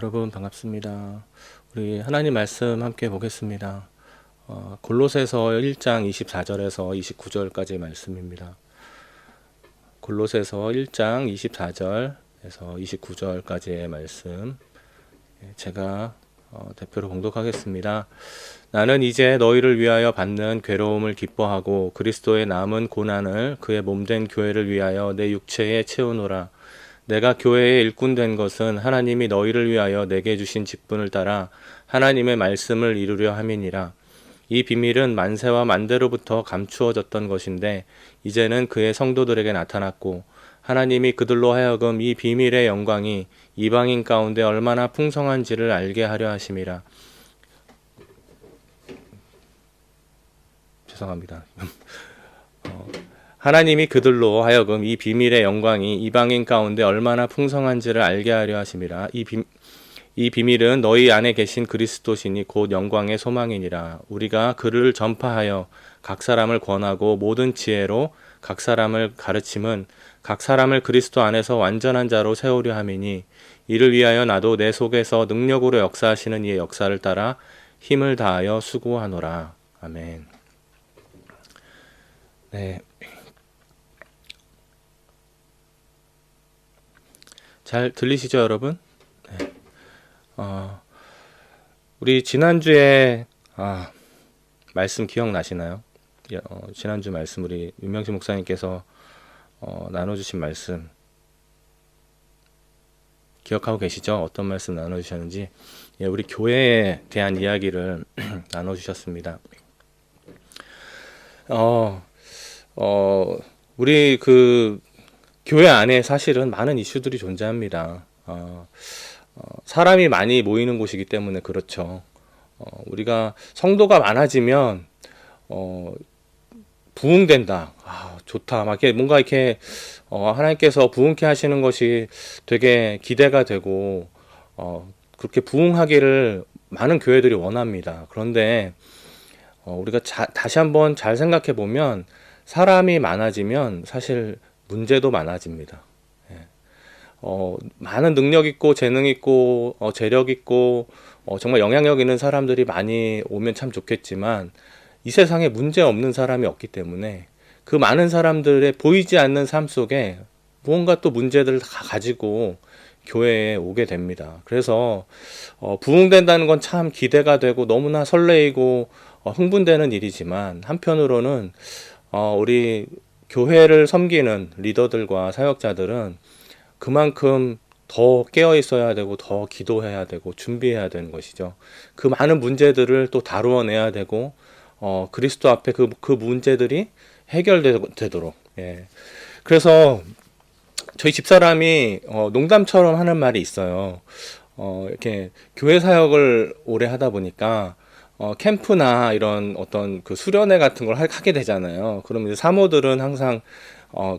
여러분 반갑습니다. 우리 하나님 말씀 함께 보겠습니다. 골로새서 1장 24절에서 29절까지 말씀입니다. 골로새서 1장 24절에서 29절까지의 말씀 제가 대표로 봉독하겠습니다. 나는 이제 너희를 위하여 받는 괴로움을 기뻐하고 그리스도의 남은 고난을 그의 몸된 교회를 위하여 내 육체에 채우노라. 내가 교회의 일꾼 된 것은 하나님이 너희를 위하여 내게 주신 직분을 따라 하나님의 말씀을 이루려 함이니라. 이 비밀은 만세와 만대로부터 감추어졌던 것인데 이제는 그의 성도들에게 나타났고 하나님이 그들로 하여금 이 비밀의 영광이 이방인 가운데 얼마나 풍성한지를 알게 하려 하심이라. 죄송합니다. 하나님이 그들로 하여금 이 비밀의 영광이 이방인 가운데 얼마나 풍성한지를 알게 하려 하심이라. 이 비밀은 너희 안에 계신 그리스도시니 곧 영광의 소망이니라. 우리가 그를 전파하여 각 사람을 권하고 모든 지혜로 각 사람을 가르침은 각 사람을 그리스도 안에서 완전한 자로 세우려 함이니 이를 위하여 나도 내 속에서 능력으로 역사하시는 이의 역사를 따라 힘을 다하여 수고하노라. 아멘. 네. 잘 들리시죠, 여러분? 네. 우리 지난주에 말씀 기억나시나요? 지난주 말씀 우리 윤명식 목사님께서 나눠주신 말씀 기억하고 계시죠? 어떤 말씀 나눠주셨는지. 우리 교회에 대한 이야기를 나눠주셨습니다. 우리 교회 안에 사실은 많은 이슈들이 존재합니다. 사람이 많이 모이는 곳이기 때문에 그렇죠. 우리가 성도가 많아지면 부흥된다. 좋다. 막 이렇게 뭔가 이렇게 하나님께서 부흥케 하시는 것이 되게 기대가 되고 그렇게 부흥하기를 많은 교회들이 원합니다. 그런데 우리가 다시 한번 잘 생각해 보면 사람이 많아지면 사실 문제도 많아집니다. 많은 능력 있고 재능 있고 재력 있고 정말 영향력 있는 사람들이 많이 오면 참 좋겠지만 이 세상에 문제 없는 사람이 없기 때문에 그 많은 사람들의 보이지 않는 삶 속에 무언가 또 문제들을 다 가지고 교회에 오게 됩니다. 그래서 부흥된다는 건 참 기대가 되고 너무나 설레이고 흥분되는 일이지만 한편으로는 우리 교회를 섬기는 리더들과 사역자들은 그만큼 더 깨어 있어야 되고 더 기도해야 되고 준비해야 되는 것이죠. 그 많은 문제들을 또 다루어내야 되고 그리스도 앞에 그 문제들이 해결되도록. 그래서 저희 집사람이 농담처럼 하는 말이 있어요. 이렇게 교회 사역을 오래 하다 보니까 캠프나 이런 어떤 그 수련회 같은 걸 하게 되잖아요. 그러면 이제 사모들은 항상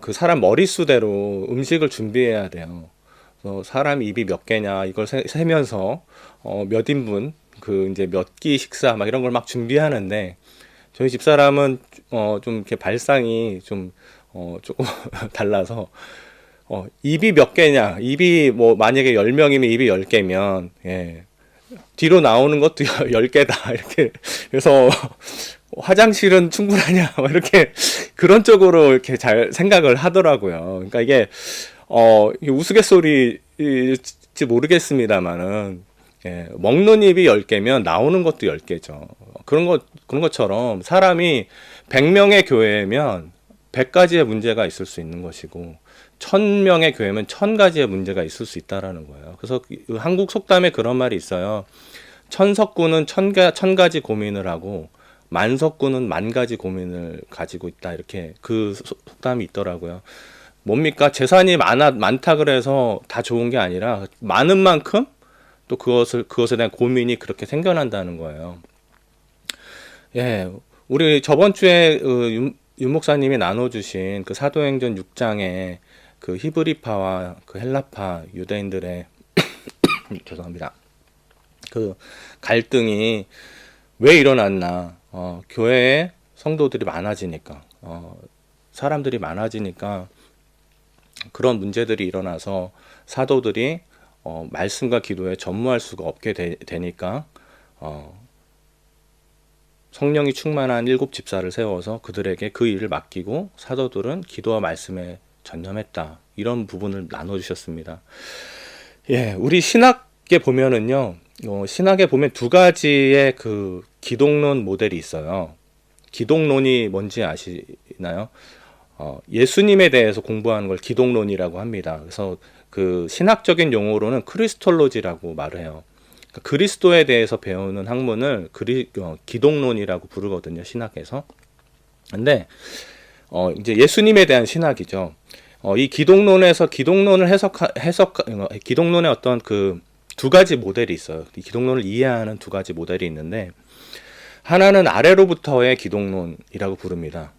그 사람 머릿수대로 음식을 준비해야 돼요. 그래서 사람 입이 몇 개냐 이걸 세면서 몇 인분 그 이제 몇 끼 식사 막 이런 걸 막 준비하는데 저희 집사람은 좀 이렇게 발상이 좀 조금 달라서 입이 몇 개냐 입이 뭐 만약에 10명이면 입이 10개면 뒤로 나오는 것도 10개다 이렇게 그래서 화장실은 충분하냐 이렇게 그런 쪽으로 이렇게 잘 생각을 하더라고요. 그러니까 이게 우스갯소리일지 모르겠습니다만은 먹는 입이 10개면 나오는 것도 10개죠. 그런 것처럼 사람이 100명의 교회면 100가지의 문제가 있을 수 있는 것이고 1000명의 교회면 1000가지의 문제가 있을 수 있다라는 거예요. 그래서 한국 속담에 그런 말이 있어요. 천석구는 1000가지 고민을 하고 만석구는 10,000가지 고민을 가지고 있다. 이렇게 그 속담이 있더라고요. 뭡니까? 재산이 많다 그래서 다 좋은 게 아니라 많은 만큼 또 그것에 대한 고민이 그렇게 생겨난다는 거예요. 우리 저번 주에 윤 목사님이 나눠주신 그 사도행전 6장에 그 히브리파와 그 헬라파 유대인들의 죄송합니다. 그 갈등이 왜 일어났나? 교회에 성도들이 많아지니까, 사람들이 많아지니까 그런 문제들이 일어나서 사도들이 말씀과 기도에 전무할 수가 없게 되니까 성령이 충만한 7집사를 세워서 그들에게 그 일을 맡기고 사도들은 기도와 말씀에 전념했다. 이런 부분을 나눠주셨습니다. 예, 우리 신학에 보면은요, 신학에 보면 두 가지의 그 기독론 모델이 있어요. 기독론이 뭔지 아시나요? 예수님에 대해서 공부하는 걸 기독론이라고 합니다. 그래서 그 신학적인 용어로는 크리스톨로지라고 말을 해요. 그러니까 그리스도에 대해서 배우는 학문을 기독론이라고 부르거든요, 신학에서. 근데 이제 예수님에 대한 신학이죠. 이 기독론에서 기독론을 기독론의 어떤 그 두 가지 모델이 있어요. 이 기독론을 이해하는 두 가지 모델이 있는데, 하나는 아래로부터의 기독론이라고 부릅니다.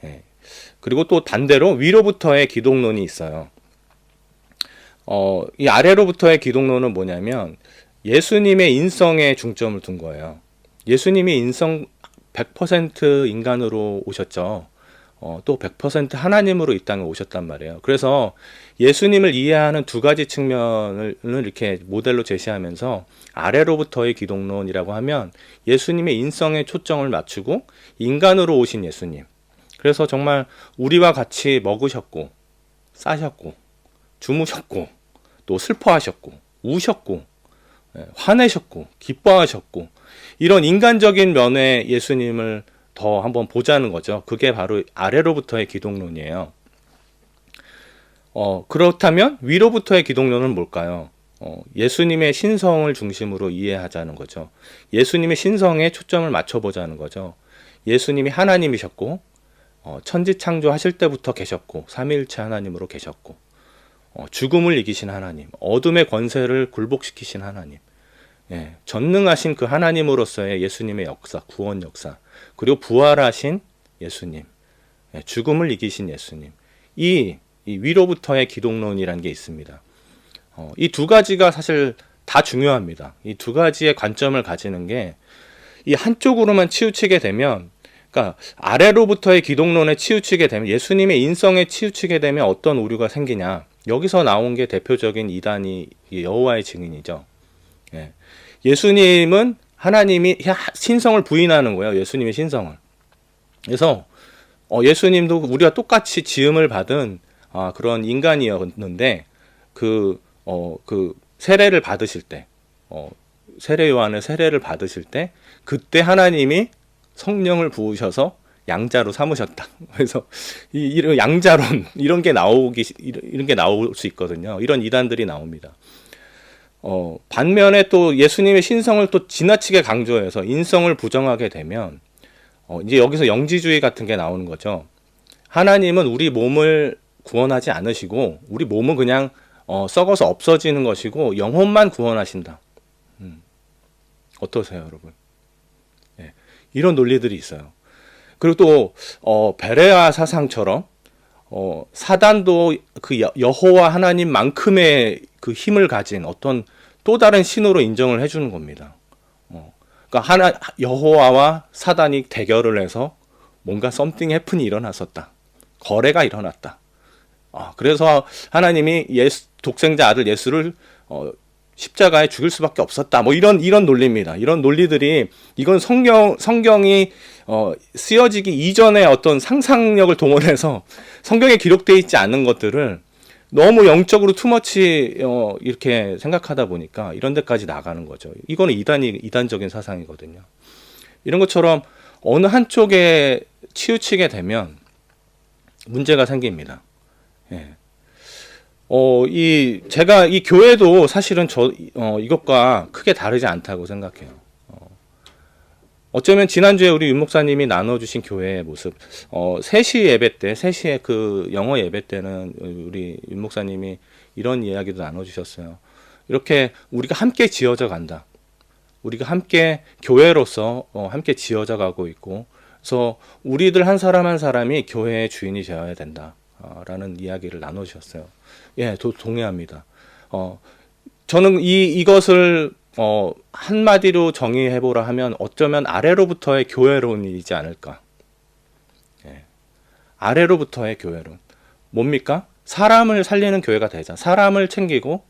예. 그리고 또 반대로 위로부터의 기독론이 있어요. 이 아래로부터의 기독론은 뭐냐면 예수님의 인성에 중점을 둔 거예요. 예수님이 인성 100% 인간으로 오셨죠. 또 100% 하나님으로 이 땅에 오셨단 말이에요. 그래서 예수님을 이해하는 두 가지 측면을 이렇게 모델로 제시하면서 아래로부터의 기독론이라고 하면 예수님의 인성에 초점을 맞추고 인간으로 오신 예수님. 그래서 정말 우리와 같이 먹으셨고 싸셨고 주무셨고 또 슬퍼하셨고 우셨고 화내셨고 기뻐하셨고 이런 인간적인 면의 예수님을 더 한번 보자는 거죠. 그게 바로 아래로부터의 기독론이에요. 그렇다면 위로부터의 기독론은 뭘까요? 예수님의 신성을 중심으로 이해하자는 거죠. 예수님의 신성에 초점을 맞춰보자는 거죠. 예수님이 하나님이셨고 천지창조 하실 때부터 계셨고 삼위일체 하나님으로 계셨고 죽음을 이기신 하나님, 어둠의 권세를 굴복시키신 하나님, 전능하신 그 하나님으로서의 예수님의 역사, 구원 역사, 그리고 부활하신 예수님, 죽음을 이기신 예수님, 이 위로부터의 기독론이라는 게 있습니다. 이 두 가지가 사실 다 중요합니다. 이 두 가지의 관점을 가지는 게 이 한쪽으로만 치우치게 되면, 그러니까 아래로부터의 기독론에 치우치게 되면, 예수님의 인성에 치우치게 되면 어떤 오류가 생기냐. 여기서 나온 게 대표적인 이단이 여호와의 증인이죠. 예수님은 하나님이 신성을 부인하는 거예요. 예수님의 신성을. 그래서 예수님도 우리가 똑같이 지음을 받은 그런 인간이었는데 그 세례를 받으실 때 세례 요한의 세례를 받으실 때 그때 하나님이 성령을 부으셔서 양자로 삼으셨다. 그래서 이런 양자론 이런 게 나올 수 있거든요. 이런 이단들이 나옵니다. 반면에 또 예수님의 신성을 또 지나치게 강조해서 인성을 부정하게 되면 이제 여기서 영지주의 같은 게 나오는 거죠. 하나님은 우리 몸을 구원하지 않으시고 우리 몸은 그냥 썩어서 없어지는 것이고 영혼만 구원하신다. 어떠세요, 여러분? 이런 논리들이 있어요. 그리고 또 베레아 사상처럼 사단도 그 여호와 하나님만큼의 그 힘을 가진 어떤 또 다른 신으로 인정을 해주는 겁니다. 그러니까 여호와와 사단이 대결을 해서 뭔가 something happen이 일어났었다. 거래가 일어났다. 그래서 하나님이 독생자 아들 예수를 십자가에 죽일 수밖에 없었다. 뭐 이런 논리입니다. 이런 논리들이 이건 성경이 쓰여지기 이전에 어떤 상상력을 동원해서 성경에 기록되어 있지 않은 것들을 너무 영적으로 투머치 이렇게 생각하다 보니까 이런 데까지 나가는 거죠. 이거는 이단적인 사상이거든요. 이런 것처럼 어느 한쪽에 치우치게 되면 문제가 생깁니다. 제가 이 교회도 사실은 이것과 크게 다르지 않다고 생각해요. 어쩌면 지난주에 우리 윤 목사님이 나눠주신 교회의 모습, 3시 예배 때, 3시에 그 영어 예배 때는 우리 윤 목사님이 이런 이야기도 나눠주셨어요. 이렇게 우리가 함께 지어져 간다. 우리가 함께 교회로서 함께 지어져 가고 있고, 그래서 우리들 한 사람 한 사람이 교회의 주인이 되어야 된다. 라는 이야기를 나눠주셨어요. 동의합니다. 저는 이것을 한마디로 정의해보라 하면 어쩌면 아래로부터의 교회론이지 않을까. 아래로부터의 교회론. 뭡니까? 사람을 살리는 교회가 되자. 사람을 챙기고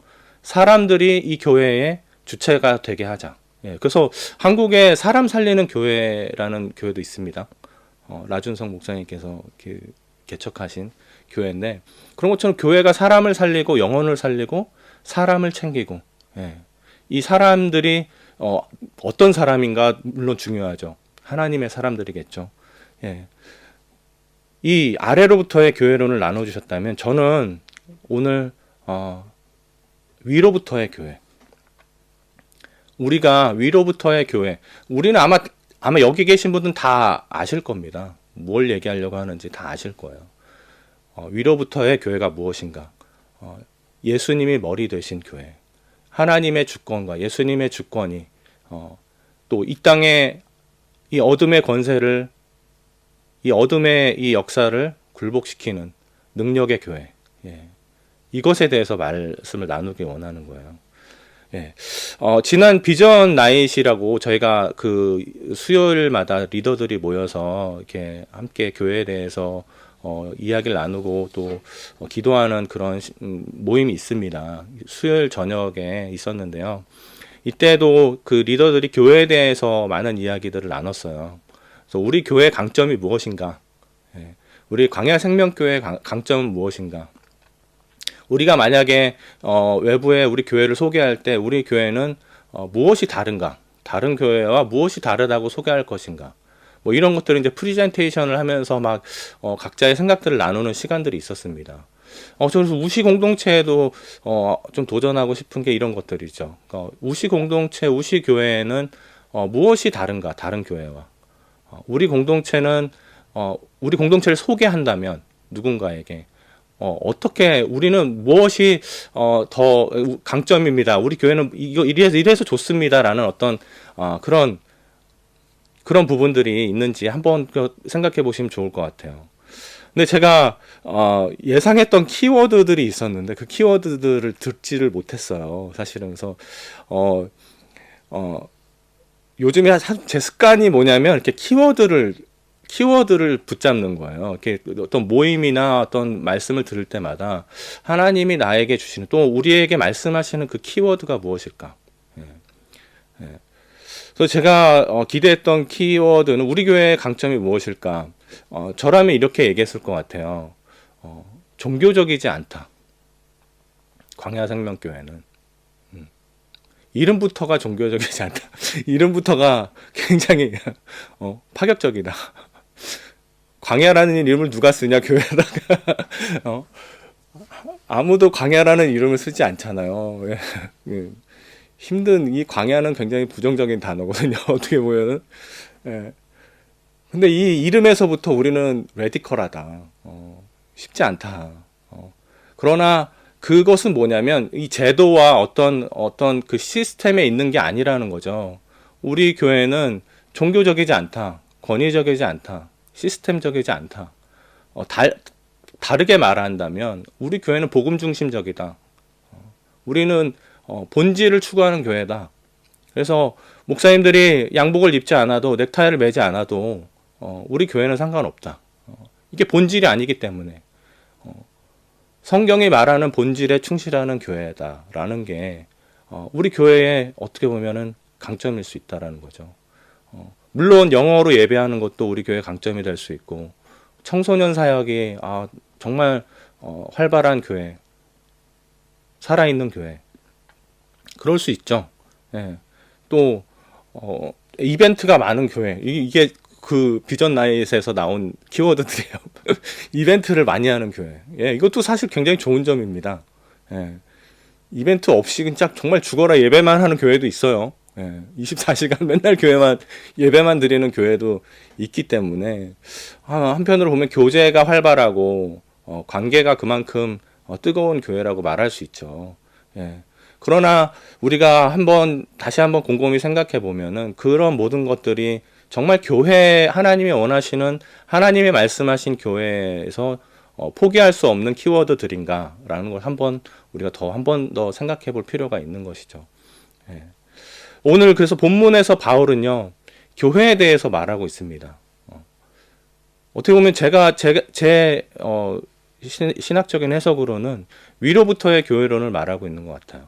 사람들이 이 교회의 주체가 되게 하자. 예, 그래서 한국에 사람 살리는 교회라는 교회도 있습니다. 라준성 목사님께서 개척하신 교회인데, 그런 것처럼 교회가 사람을 살리고 영혼을 살리고 사람을 챙기고, 예, 이 사람들이 어떤 사람인가 물론 중요하죠. 하나님의 사람들이겠죠. 예. 이 아래로부터의 교회론을 나눠주셨다면 저는 오늘 위로부터의 교회, 우리가 위로부터의 교회, 우리는 아마 여기 계신 분들은 다 아실 겁니다. 뭘 얘기하려고 하는지 다 아실 거예요. 위로부터의 교회가 무엇인가? 예수님이 머리 되신 교회, 하나님의 주권과 예수님의 주권이 또 이 땅에 이 어둠의 권세를, 이 어둠의 이 역사를 굴복시키는 능력의 교회, 예, 이것에 대해서 말씀을 나누기 원하는 거예요. 예. 지난 비전 나잇이라고 저희가 그 수요일마다 리더들이 모여서 이렇게 함께 교회에 대해서 이야기를 나누고 또 기도하는 그런 모임이 있습니다. 수요일 저녁에 있었는데요. 이때도 그 리더들이 교회에 대해서 많은 이야기들을 나눴어요. 그래서 우리 교회의 강점이 무엇인가? 예. 우리 광야 생명교회의 강점은 무엇인가? 우리가 만약에 외부에 우리 교회를 소개할 때 우리 교회는 무엇이 다른가? 다른 교회와 무엇이 다르다고 소개할 것인가? 뭐 이런 것들을 이제 프리젠테이션을 하면서 막 각자의 생각들을 나누는 시간들이 있었습니다. 그래서 우시 공동체에도 좀 도전하고 싶은 게 이런 것들이죠. 우시 공동체, 우시 교회는 무엇이 다른가? 다른 교회와 우리 공동체는 우리 공동체를 소개한다면 누군가에게 어떻게 우리는 무엇이 더 강점입니다. 우리 교회는 이래서 좋습니다라는 어떤 그런 부분들이 있는지 한번 생각해 보시면 좋을 것 같아요. 근데 제가 예상했던 키워드들이 있었는데 그 키워드들을 듣지를 못했어요. 사실은. 그래서 요즘에 제 습관이 뭐냐면 이렇게 키워드를 붙잡는 거예요. 이렇게 어떤 모임이나 어떤 말씀을 들을 때마다 하나님이 나에게 주시는, 또 우리에게 말씀하시는 그 키워드가 무엇일까? 예. 예. 그래서 제가 기대했던 키워드는 우리 교회의 강점이 무엇일까? 저라면 이렇게 얘기했을 것 같아요. 종교적이지 않다. 광야생명교회는. 이름부터가 종교적이지 않다. 이름부터가 굉장히 파격적이다. 광야라는 이름을 누가 쓰냐, 교회에다가. 아무도 광야라는 이름을 쓰지 않잖아요. 힘든, 이 광야는 굉장히 부정적인 단어거든요. 어떻게 보면은. 예. 근데 이 이름에서부터 우리는 레디컬하다. 쉽지 않다. 그러나 그것은 뭐냐면 이 제도와 어떤 그 시스템에 있는 게 아니라는 거죠. 우리 교회는 종교적이지 않다. 권위적이지 않다. 시스템적이지 않다. 다르게 말한다면 우리 교회는 복음 중심적이다. 우리는 본질을 추구하는 교회다. 그래서 목사님들이 양복을 입지 않아도, 넥타이를 매지 않아도 우리 교회는 상관없다. 이게 본질이 아니기 때문에 성경이 말하는 본질에 충실하는 교회다라는 게 우리 교회의 어떻게 보면은 강점일 수 있다라는 거죠. 물론 영어로 예배하는 것도 우리 교회 강점이 될 수 있고, 청소년 사역이 정말 활발한 교회, 살아있는 교회, 그럴 수 있죠. 예. 또 이벤트가 많은 교회, 이게 그 비전 나잇에서 나온 키워드들이에요. 이벤트를 많이 하는 교회. 예, 이것도 사실 굉장히 좋은 점입니다. 예. 이벤트 없이 그냥 정말 죽어라 예배만 하는 교회도 있어요. 예. 24시간 맨날 예배만 드리는 교회도 있기 때문에 한편으로 보면 교제가 활발하고 관계가 그만큼 뜨거운 교회라고 말할 수 있죠. 예. 그러나 우리가 다시 한번 곰곰이 생각해 보면은 그런 모든 것들이 정말 교회, 하나님이 원하시는, 하나님이 말씀하신 교회에서 포기할 수 없는 키워드들인가라는 걸 우리가 한 번 더 생각해 볼 필요가 있는 것이죠. 예. 오늘 그래서 본문에서 바울은요, 교회에 대해서 말하고 있습니다. 어떻게 보면 제 신학적인 해석으로는 위로부터의 교회론을 말하고 있는 것 같아요.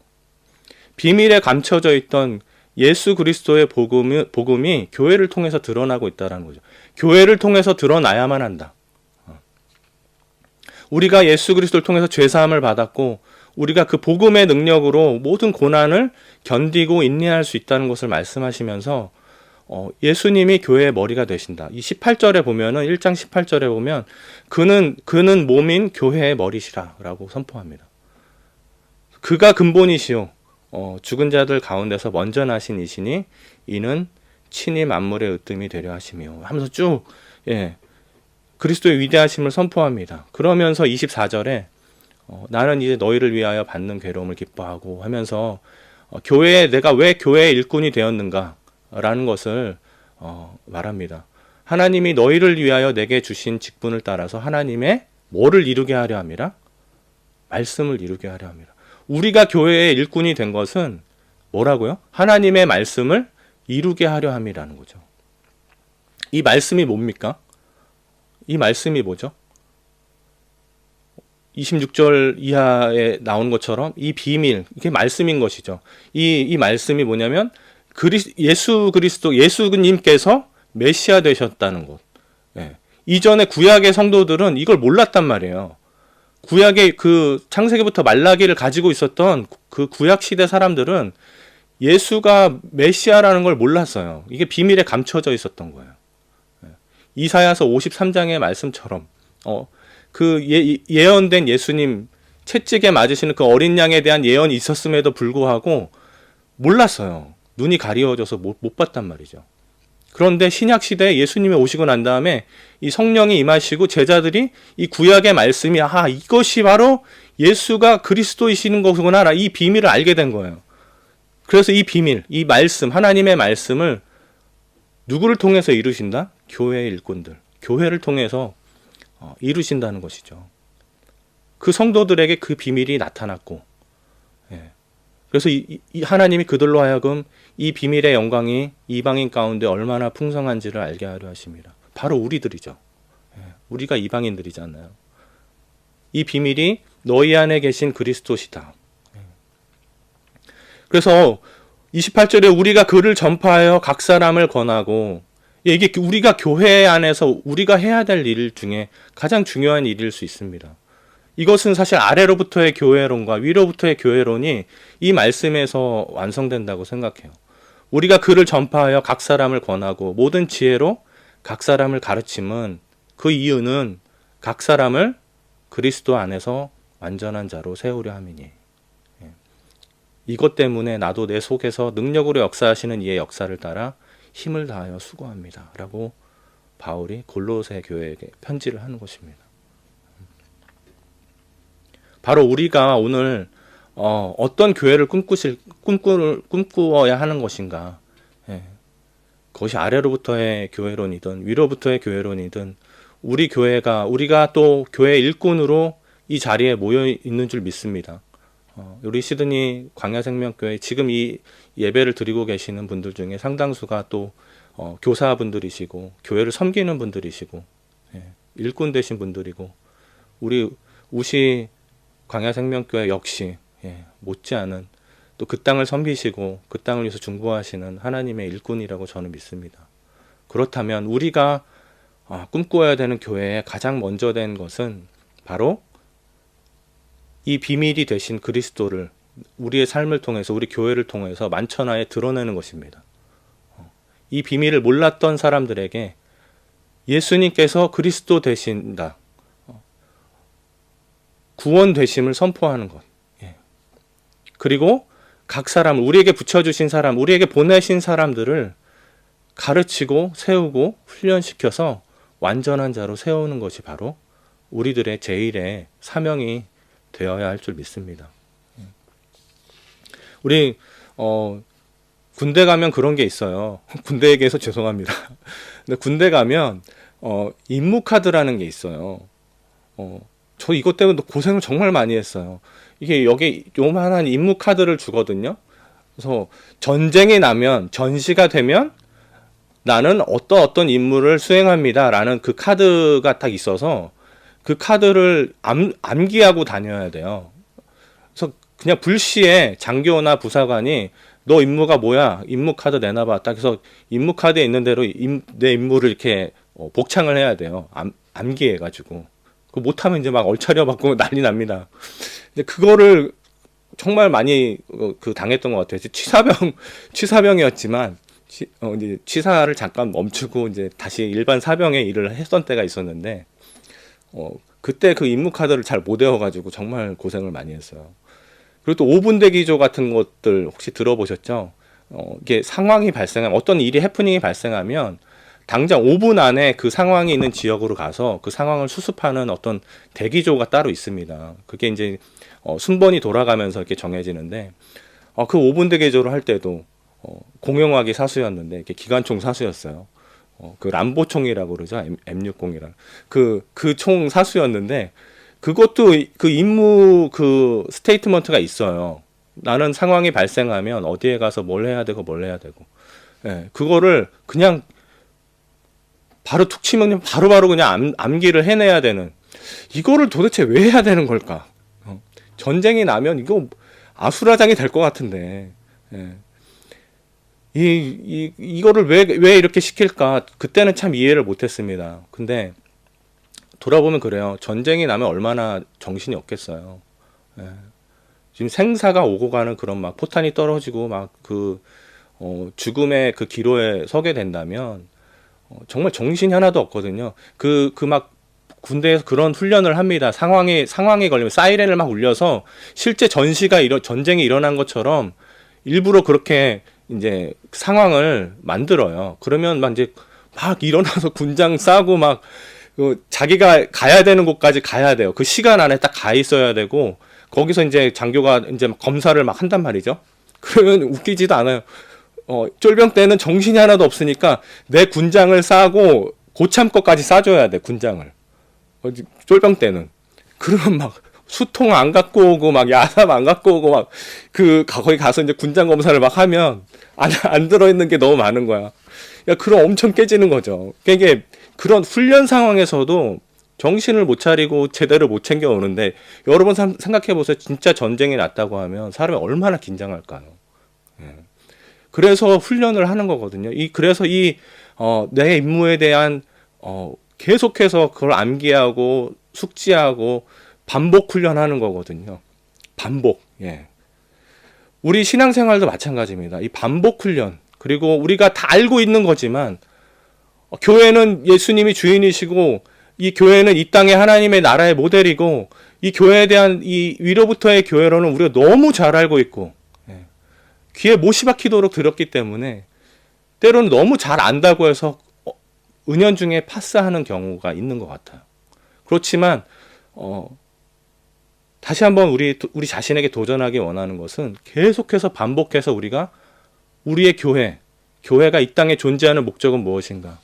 비밀에 감춰져 있던 예수 그리스도의 복음이 교회를 통해서 드러나고 있다는 거죠. 교회를 통해서 드러나야만 한다. 우리가 예수 그리스도를 통해서 죄사함을 받았고 우리가 그 복음의 능력으로 모든 고난을 견디고 인내할 수 있다는 것을 말씀하시면서 예수님이 교회의 머리가 되신다. 이 18절에 보면은 1장 18절에 보면 그는 몸인 교회의 머리시라라고 선포합니다. 그가 근본이시요 죽은 자들 가운데서 먼저 나신 이시니 이는 친히 만물의 으뜸이 되려 하시며 하면서 쭉 그리스도의 위대하심을 선포합니다. 그러면서 24절에 나는 이제 너희를 위하여 받는 괴로움을 기뻐하고 하면서 내가 왜 교회의 일꾼이 되었는가 라는 것을 말합니다. 하나님이 너희를 위하여 내게 주신 직분을 따라서 하나님의 뭐를 이루게 하려 함이라? 말씀을 이루게 하려 함이라. 우리가 교회의 일꾼이 된 것은 뭐라고요? 하나님의 말씀을 이루게 하려 함이라는 거죠. 이 말씀이 뭡니까? 이 말씀이 뭐죠? 26절 이하에 나온 것처럼 이 비밀, 이게 말씀인 것이죠. 이 말씀이 뭐냐면 예수님께서 메시아 되셨다는 것. 이전에 구약의 성도들은 이걸 몰랐단 말이에요. 구약의 그 창세기부터 말라기를 가지고 있었던 그 구약 시대 사람들은 예수가 메시아라는 걸 몰랐어요. 이게 비밀에 감춰져 있었던 거예요. 이사야서 53장의 말씀처럼 그 예언된 예수님 채찍에 맞으시는 그 어린 양에 대한 예언이 있었음에도 불구하고 몰랐어요. 눈이 가리워져서 못 봤단 말이죠. 그런데 신약 시대에 예수님이 오시고 난 다음에 이 성령이 임하시고 제자들이 이 구약의 말씀이 이것이 바로 예수가 그리스도이시는 거구나 이 비밀을 알게 된 거예요. 그래서 이 비밀, 이 말씀, 하나님의 말씀을 누구를 통해서 이루신다? 교회의 일꾼들, 교회를 통해서 이루신다는 것이죠. 그 성도들에게 그 비밀이 나타났고, 그래서 이 하나님이 그들로 하여금 이 비밀의 영광이 이방인 가운데 얼마나 풍성한지를 알게 하려 하십니다. 바로 우리들이죠. 우리가 이방인들이잖아요. 이 비밀이 너희 안에 계신 그리스도시다. 그래서 28절에 우리가 그를 전파하여 각 사람을 권하고, 이게 우리가 교회 안에서 우리가 해야 될 일 중에 가장 중요한 일일 수 있습니다. 이것은 사실 아래로부터의 교회론과 위로부터의 교회론이 이 말씀에서 완성된다고 생각해요. 우리가 그를 전파하여 각 사람을 권하고 모든 지혜로 각 사람을 가르침은 그 이유는 각 사람을 그리스도 안에서 완전한 자로 세우려 함이니. 이것 때문에 나도 내 속에서 능력으로 역사하시는 이의 역사를 따라 힘을 다하여 수고합니다. 라고 바울이 골로새 교회에게 편지를 하는 것입니다. 바로 우리가 오늘 어떤 교회를 꿈꾸어야 하는 것인가. 그것이 아래로부터의 교회론이든 위로부터의 교회론이든 우리가 또 교회 일꾼으로 이 자리에 모여 있는 줄 믿습니다. 우리 시드니 광야생명교회 지금 이 예배를 드리고 계시는 분들 중에 상당수가 또 교사분들이시고 교회를 섬기는 분들이시고 일꾼 되신 분들이고 우리 우시 광야생명교회 역시 못지않은 또 그 땅을 섬기시고 그 땅을 위해서 중보하시는 하나님의 일꾼이라고 저는 믿습니다. 그렇다면 우리가 꿈꿔야 되는 교회에 가장 먼저 된 것은 바로 이 비밀이 되신 그리스도를 우리의 삶을 통해서 우리 교회를 통해서 만천하에 드러내는 것입니다. 이 비밀을 몰랐던 사람들에게 예수님께서 그리스도 되신다. 구원 되심을 선포하는 것. 그리고 각 사람, 우리에게 붙여주신 사람, 우리에게 보내신 사람들을 가르치고 세우고 훈련시켜서 완전한 자로 세우는 것이 바로 우리들의 제일의 사명이 되어야 할 줄 믿습니다. 우리 군대 가면 그런 게 있어요. 군대 얘기해서 죄송합니다. 근데 군대 가면 임무 카드라는 게 있어요. 저 이것 때문에 고생을 정말 많이 했어요. 이게 여기 요만한 임무 카드를 주거든요. 그래서 전쟁이 나면 전시가 되면 나는 어떤 임무를 수행합니다 라는 그 카드가 딱 있어서 그 카드를 암기하고 다녀야 돼요. 그래서 그냥 불시에 장교나 부사관이 너 임무가 뭐야? 임무 카드 내놔봐. 딱 해서 임무 카드에 있는 대로 내 임무를 이렇게 복창을 해야 돼요. 암기해가지고. 그 못하면 이제 막 얼차려 받고 난리 납니다. 근데 그거를 정말 많이 그 당했던 것 같아요. 취사병이었지만 이제 취사를 잠깐 멈추고 이제 다시 일반 사병의 일을 했던 때가 있었는데 그때 그 임무 카드를 잘 못 외워가지고 정말 고생을 많이 했어요. 그리고 또 5분 대기조 같은 것들 혹시 들어보셨죠? 이게 상황이 발생하면 어떤 일이 해프닝이 발생하면 당장 5분 안에 그 상황이 있는 지역으로 가서 그 상황을 수습하는 어떤 대기조가 따로 있습니다. 그게 이제 순번이 돌아가면서 이렇게 정해지는데 그 5분 대기조를 할 때도 공용화기 사수였는데 이렇게 기관총 사수였어요. 그 람보총이라고 그러죠. M60이랑 그 총 사수였는데 그것도 그 임무 그 스테이트먼트가 있어요. 나는 상황이 발생하면 어디에 가서 뭘 해야 되고 뭘 해야 되고. 예, 그거를 그냥 바로 툭 치면 바로바로 그냥 암기를 해내야 되는. 이거를 도대체 왜 해야 되는 걸까? 전쟁이 나면 이거 아수라장이 될 것 같은데. 예. 이거를 왜 이렇게 시킬까? 그때는 참 이해를 못했습니다. 근데 돌아보면 그래요. 전쟁이 나면 얼마나 정신이 없겠어요. 예. 지금 생사가 오고 가는 그런 막 포탄이 떨어지고 막 죽음의 그 기로에 서게 된다면 정말 정신이 하나도 없거든요. 막 군대에서 그런 훈련을 합니다. 상황이 걸리면 사이렌을 막 울려서 실제 전쟁이 일어난 것처럼 일부러 그렇게 이제 상황을 만들어요. 그러면 막 이제 막 일어나서 군장 싸고 막 자기가 가야 되는 곳까지 가야 돼요. 그 시간 안에 딱 가 있어야 되고 거기서 이제 장교가 이제 검사를 막 한단 말이죠. 그러면 웃기지도 않아요. 쫄병 때는 정신이 하나도 없으니까 내 군장을 싸고 고참 거까지 싸줘야 돼, 군장을. 쫄병 때는. 그러면 막 수통 안 갖고 오고 막 야삽 안 갖고 오고 막 거기 가서 이제 군장 검사를 막 하면 안 들어있는 게 너무 많은 거야. 그럼 엄청 깨지는 거죠. 이게 그런 훈련 상황에서도 정신을 못 차리고 제대로 못 챙겨 오는데 여러분 생각해 보세요. 진짜 전쟁이 났다고 하면 사람이 얼마나 긴장할까요? 예. 그래서 훈련을 하는 거거든요. 그래서 내 임무에 대한 계속해서 그걸 암기하고 숙지하고 반복 훈련하는 거거든요. 반복. 예. 우리 신앙생활도 마찬가지입니다. 이 반복 훈련. 그리고 우리가 다 알고 있는 거지만 교회는 예수님이 주인이시고 이 교회는 이 땅의 하나님의 나라의 모델이고 이 교회에 대한 이 위로부터의 교회로는 우리가 너무 잘 알고 있고 귀에 못이 박히도록 들었기 때문에 때로는 너무 잘 안다고 해서 은연중에 파스하는 경우가 있는 것 같아요. 그렇지만 다시 한번 우리 자신에게 도전하기 원하는 것은 계속해서 반복해서 우리가 우리의 교회가 이 땅에 존재하는 목적은 무엇인가?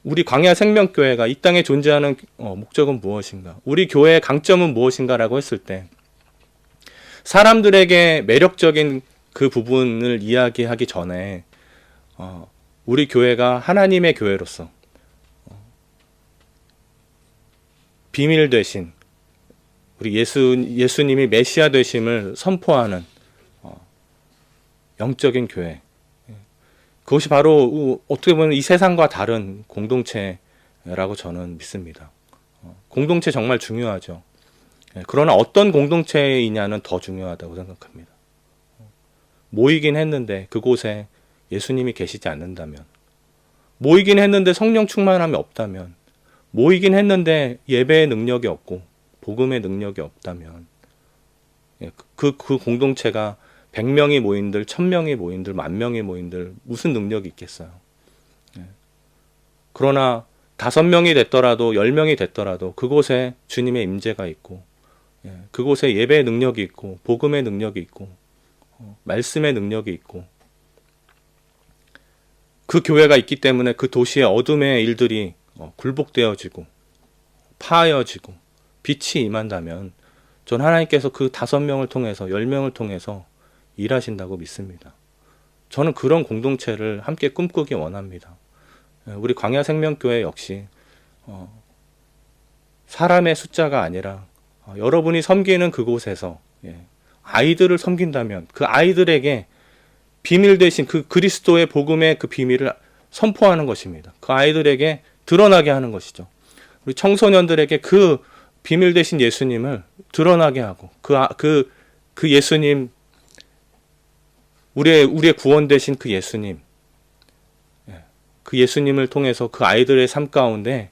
우리 광야 생명교회가 이 땅에 존재하는 목적은 무엇인가? 우리 교회의 강점은 무엇인가라고 했을 때 사람들에게 매력적인 그 부분을 이야기하기 전에 우리 교회가 하나님의 교회로서 비밀 되신 우리 예수님이 메시아 되심을 선포하는 영적인 교회. 그것이 바로 어떻게 보면 이 세상과 다른 공동체라고 저는 믿습니다. 공동체 정말 중요하죠. 그러나 어떤 공동체이냐는 더 중요하다고 생각합니다. 모이긴 했는데 그곳에 예수님이 계시지 않는다면, 모이긴 했는데 성령 충만함이 없다면, 모이긴 했는데 예배의 능력이 없고 복음의 능력이 없다면 그 공동체가 100명이 모인들, 1000명이 모인들, 10,000명이 모인들 무슨 능력이 있겠어요. 그러나 5명이 됐더라도 10명이 됐더라도 그곳에 주님의 임재가 있고 그곳에 예배의 능력이 있고 복음의 능력이 있고 말씀의 능력이 있고 그 교회가 있기 때문에 그 도시의 어둠의 일들이 굴복되어지고 파하여지고 빛이 임한다면 전 하나님께서 그 5명을 통해서 10명을 통해서 일하신다고 믿습니다. 저는 그런 공동체를 함께 꿈꾸기 원합니다. 우리 광야생명교회 역시 사람의 숫자가 아니라 여러분이 섬기는 그곳에서 아이들을 섬긴다면 그 아이들에게 비밀 대신 그 그리스도의 복음의 그 비밀을 선포하는 것입니다. 그 아이들에게 드러나게 하는 것이죠. 우리 청소년들에게 그 비밀 대신 예수님을 드러나게 하고 그 예수님, 우리의 구원 되신 그 예수님, 그 예수님을 통해서 그 아이들의 삶 가운데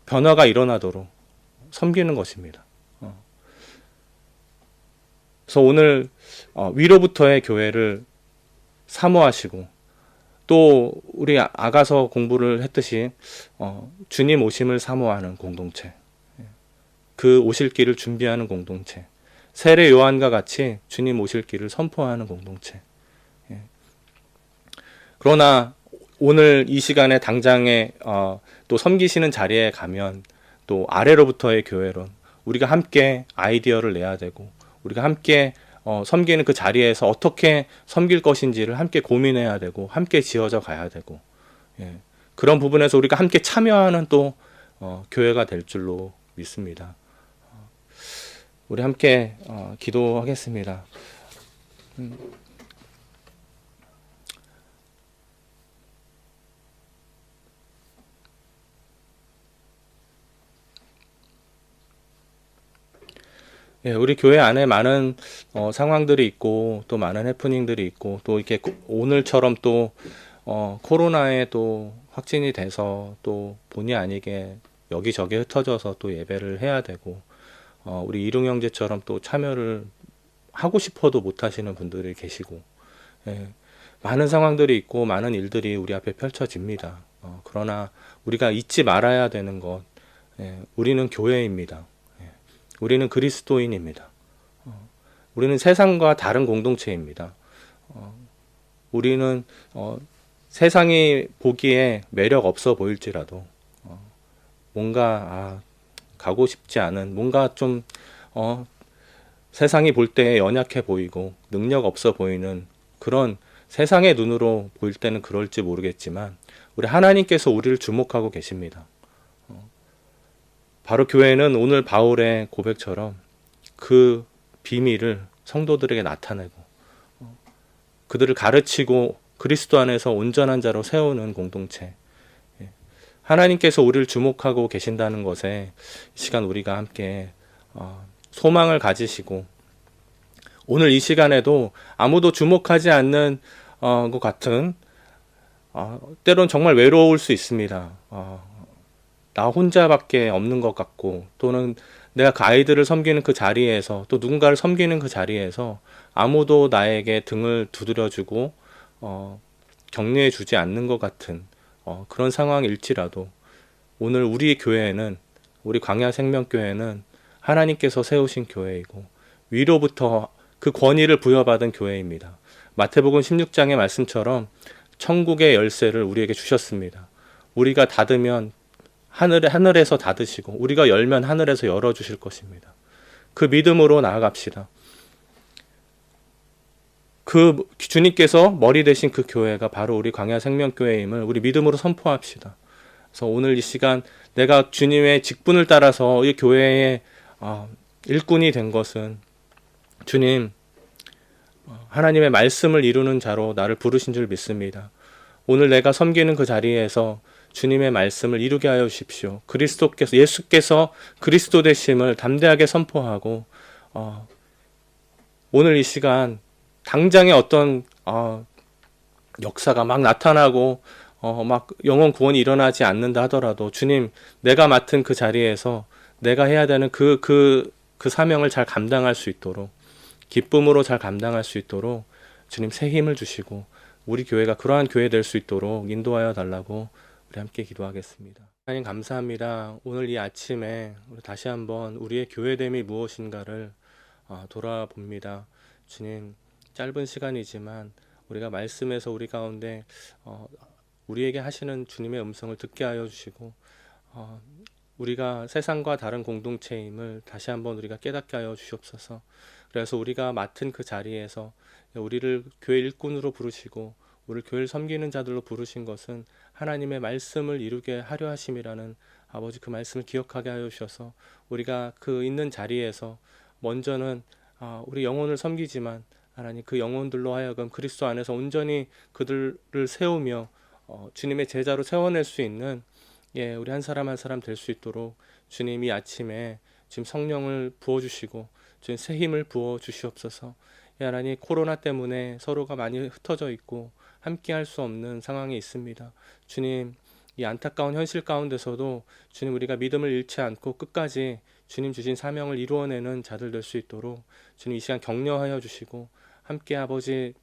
변화가 일어나도록 섬기는 것입니다. 그래서 오늘 위로부터의 교회를 사모하시고, 또 우리 아가서 공부를 했듯이 주님 오심을 사모하는 공동체, 그 오실 길을 준비하는 공동체, 세례 요한과 같이 주님 오실 길을 선포하는 공동체. 그러나 오늘 이 시간에 당장에 또 섬기시는 자리에 가면 또 아래로부터의 교회론, 우리가 함께 아이디어를 내야 되고, 우리가 함께 섬기는 그 자리에서 어떻게 섬길 것인지를 함께 고민해야 되고, 함께 지어져 가야 되고, 그런 부분에서 우리가 함께 참여하는 또 교회가 될 줄로 믿습니다. 우리 함께 기도하겠습니다. 우리 교회 안에 많은 상황들이 있고, 또 많은 해프닝들이 있고, 또 이렇게 오늘처럼 또 코로나에 또 확진이 돼서 또 본의 아니게 여기저기 흩어져서 또 예배를 해야 되고, 우리 이룡 형제처럼 또 참여를 하고 싶어도 못 하시는 분들이 계시고, 많은 상황들이 있고 많은 일들이 우리 앞에 펼쳐집니다. 그러나 우리가 잊지 말아야 되는 것, 우리는 교회입니다. 우리는 그리스도인입니다. 우리는 세상과 다른 공동체입니다. 우리는 세상이 보기에 매력 없어 보일지라도 뭔가 가고 싶지 않은, 뭔가 좀 세상이 볼 때 연약해 보이고 능력 없어 보이는 그런 세상의 눈으로 보일 때는 그럴지 모르겠지만, 우리 하나님께서 우리를 주목하고 계십니다. 바로 교회는 오늘 바울의 고백처럼 그 비밀을 성도들에게 나타내고 그들을 가르치고 그리스도 안에서 온전한 자로 세우는 공동체, 하나님께서 우리를 주목하고 계신다는 것에 이 시간 우리가 함께 소망을 가지시고, 오늘 이 시간에도 아무도 주목하지 않는 것 같은, 때론 정말 외로울 수 있습니다. 나 혼자밖에 없는 것 같고, 또는 내가 그 아이들을 섬기는 그 자리에서, 또 누군가를 섬기는 그 자리에서 아무도 나에게 등을 두드려주고 격려해 주지 않는 것 같은 그런 상황일지라도, 오늘 우리 교회는, 우리 광야생명교회는 하나님께서 세우신 교회이고 위로부터 그 권위를 부여받은 교회입니다. 마태복음 16장의 말씀처럼 천국의 열쇠를 우리에게 주셨습니다. 우리가 닫으면 하늘에서 닫으시고, 우리가 열면 하늘에서 열어주실 것입니다. 그 믿음으로 나아갑시다. 그 주님께서 머리 되신 그 교회가 바로 우리 광야생명교회임을 우리 믿음으로 선포합시다. 그래서 오늘 이 시간 내가 주님의 직분을 따라서 이 교회의 일꾼이 된 것은, 주님 하나님의 말씀을 이루는 자로 나를 부르신 줄 믿습니다. 오늘 내가 섬기는 그 자리에서 주님의 말씀을 이루게 하여 주십시오. 예수께서 그리스도 되심을 담대하게 선포하고, 오늘 이 시간 당장에 어떤 역사가 막 나타나고 막 영혼 구원이 일어나지 않는다 하더라도, 주님 내가 맡은 그 자리에서 내가 해야 되는 그 사명을 잘 감당할 수 있도록, 기쁨으로 잘 감당할 수 있도록 주님 새 힘을 주시고, 우리 교회가 그러한 교회 될 수 있도록 인도하여 달라고 우리 함께 기도하겠습니다. 하나님 감사합니다. 오늘 이 아침에 우리 다시 한번 우리의 교회됨이 무엇인가를 돌아봅니다. 주님, 짧은 시간이지만 우리가 말씀에서 우리 가운데 우리에게 하시는 주님의 음성을 듣게 하여 주시고, 우리가 세상과 다른 공동체임을 다시 한번 우리가 깨닫게 하여 주시옵소서. 그래서 우리가 맡은 그 자리에서 우리를 교회 일꾼으로 부르시고 우리 교회를 섬기는 자들로 부르신 것은 하나님의 말씀을 이루게 하려 하심이라는 아버지 그 말씀을 기억하게 하여 주셔서 우리가 그 있는 자리에서 먼저는 우리 영혼을 섬기지만 하나님 그 영혼들로 하여금 그리스도 안에서 온전히 그들을 세우며 주님의 제자로 세워낼 수 있는 우리 한 사람 한 사람 될 수 있도록 주님이 아침에 지금 성령을 부어주시고 주님 새 힘을 부어주시옵소서. 하나님 코로나 때문에 서로가 많이 흩어져 있고 함께 할 수 없는 상황에 있습니다. 주님 이 안타까운 현실 가운데서도 주님 우리가 믿음을 잃지 않고 끝까지 주님 주신 사명을 이루어내는 자들 될 수 있도록 주님 이 시간 격려하여 주시고 함께 아버지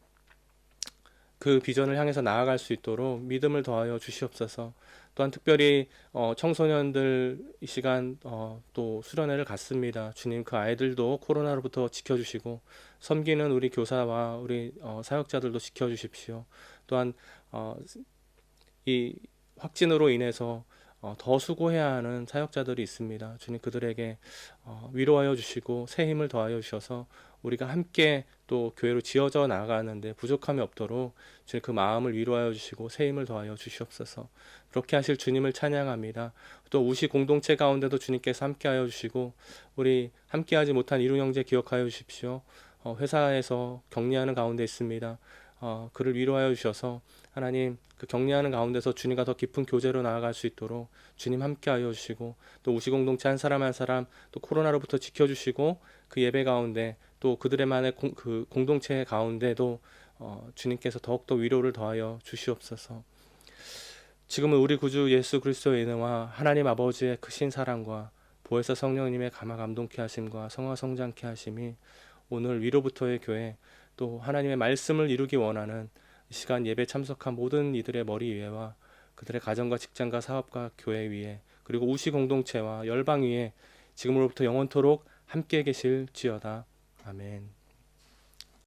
그 비전을 향해서 나아갈 수 있도록 믿음을 더하여 주시옵소서. 또한 특별히 청소년들 이 시간 또 수련회를 갔습니다. 주님 그 아이들도 코로나로부터 지켜주시고 섬기는 우리 교사와 우리 사역자들도 지켜주십시오. 또한 이 확진으로 인해서 더 수고해야 하는 사역자들이 있습니다. 주님 그들에게 위로하여 주시고 새 힘을 더하여 주셔서 우리가 함께 또 교회로 지어져 나아가는데 부족함이 없도록 주님 그 마음을 위로하여 주시고 새 힘을 더하여 주시옵소서. 그렇게 하실 주님을 찬양합니다. 또 우시 공동체 가운데도 주님께서 함께하여 주시고 우리 함께하지 못한 이루 형제 기억하여 주십시오. 회사에서 격리하는 가운데 있습니다. 그를 위로하여 주셔서 하나님 그 격려하는 가운데서 주님과 더 깊은 교제로 나아갈 수 있도록 주님 함께하여 주시고 또 우시 공동체 한 사람 한 사람 또 코로나로부터 지켜주시고 그 예배 가운데 또 그들의만의 그 공동체 가운데도 주님께서 더욱더 위로를 더하여 주시옵소서. 지금은 우리 구주 예수 그리스도의 은혜와 하나님 아버지의 크신 사랑과 보혜사 성령님의 감화 감동케 하심과 성화 성장케 하심이 오늘 위로부터의 교회 또 하나님의 말씀을 이루기 원하는 이 시간 예배 참석한 모든 이들의 머리 위에와 그들의 가정과 직장과 사업과 교회 위에 그리고 우시 공동체와 열방 위에 지금으로부터 영원토록 함께 계실지어다. 아멘.